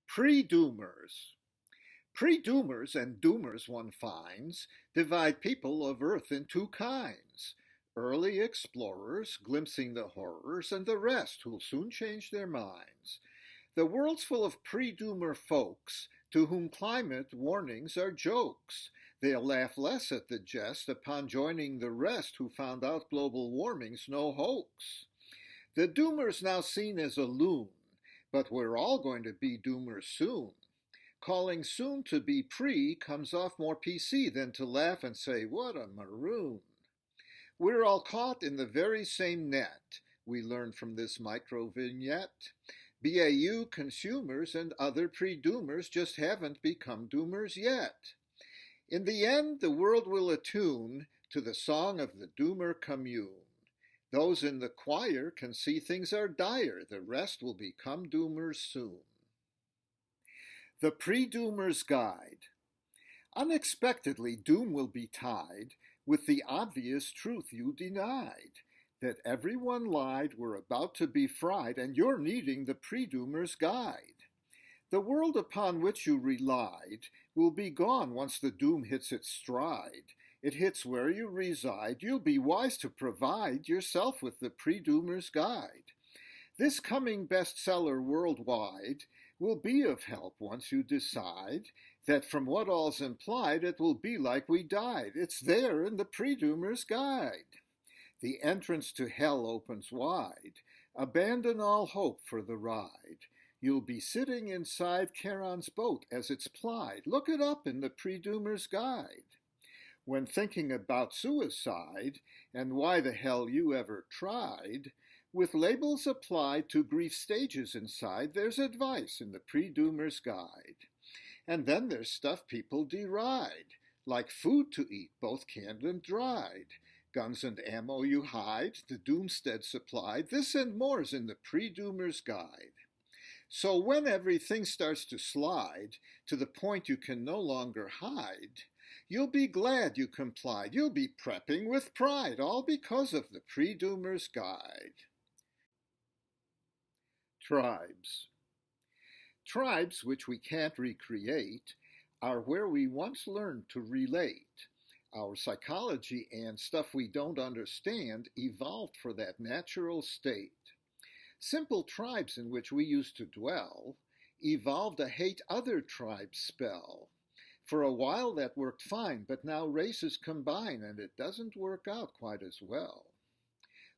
Pre-doomers. Pre-doomers and doomers, one finds, divide people of Earth in two kinds. Early explorers, glimpsing the horrors, and the rest who'll soon change their minds. The world's full of pre-doomer folks, to whom climate warnings are jokes. They'll laugh less at the jest upon joining the rest who found out global warming's no hoax. The doomer's now seen as a loon, but we're all going to be doomers soon. Calling soon to be pre comes off more PC than to laugh and say, what a maroon. We're all caught in the very same net, we learn from this micro-vignette. BAU consumers and other pre-doomers just haven't become doomers yet. In the end, the world will attune to the song of the doomer commune. Those in the choir can see things are dire, the rest will become doomers soon. The Pre-Doomer's Guide. Unexpectedly, doom will betide with the obvious truth you denied, that everyone lied, we're about to be fried, and you're needing the Pre-Doomer's Guide. The world upon which you relied will be gone once the doom hits its stride. It hits where you reside. You'll be wise to provide yourself with the Pre-Doomer's Guide. This coming bestseller worldwide will be of help once you decide that from what all's implied it will be like we died. It's there in the Pre-Doomer's Guide. The entrance to hell opens wide. Abandon all hope for the ride. You'll be sitting inside Charon's boat as it's plied. Look it up in the Pre-Doomer's Guide. When thinking about suicide and why the hell you ever tried, with labels applied to grief stages inside, there's advice in the Pre-Doomer's Guide. And then there's stuff people deride, like food to eat, both canned and dried. Guns and ammo you hide, the doomstead supplied. This and more's in the Pre-Doomer's Guide. So when everything starts to slide to the point you can no longer hide, you'll be glad you complied. You'll be prepping with pride, all because of the Pre-Doomer's Guide. Tribes. Tribes, which we can't recreate, are where we once learned to relate. Our psychology and stuff we don't understand evolved for that natural state. Simple tribes in which we used to dwell evolved a hate other tribes spell. For a while that worked fine, but now races combine and it doesn't work out quite as well.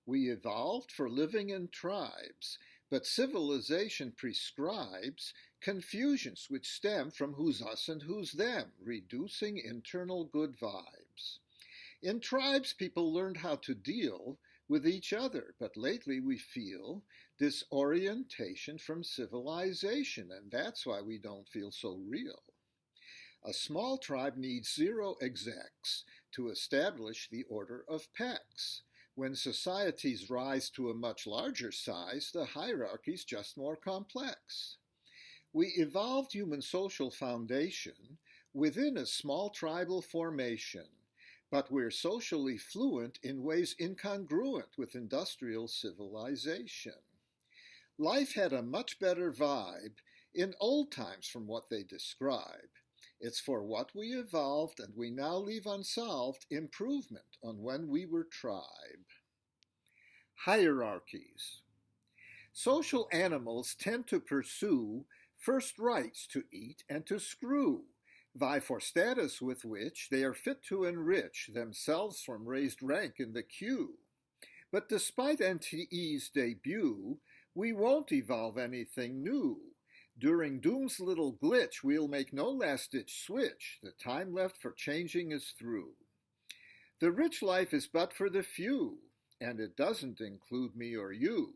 We evolved for living in tribes, but civilization prescribes confusions which stem from who's us and who's them, reducing internal good vibes. In tribes, people learned how to deal with each other, but lately we feel disorientation from civilization, and that's why we don't feel so real. A small tribe needs 0 execs to establish the order of pecs. When societies rise to a much larger size, the hierarchy's just more complex. We evolved human social foundation within a small tribal formation, but we're socially fluent in ways incongruent with industrial civilization. Life had a much better vibe in old times from what they describe. It's for what we evolved and we now leave unsolved improvement on when we were tribe. Hierarchies. Social animals tend to pursue first rights to eat and to screw, vie for status with which they are fit to enrich themselves from raised rank in the queue. But despite NTE's debut, we won't evolve anything new. During Doom's little glitch, we'll make no last-ditch switch. The time left for changing is through. The rich life is but for the few, and it doesn't include me or you.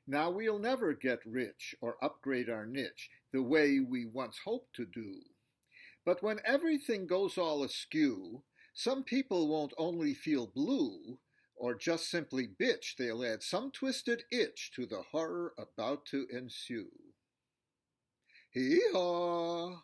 Now we'll never get rich or upgrade our niche the way we once hoped to do. But when everything goes all askew, some people won't only feel blue or just simply bitch, they'll add some twisted itch to the horror about to ensue. Hee-haw!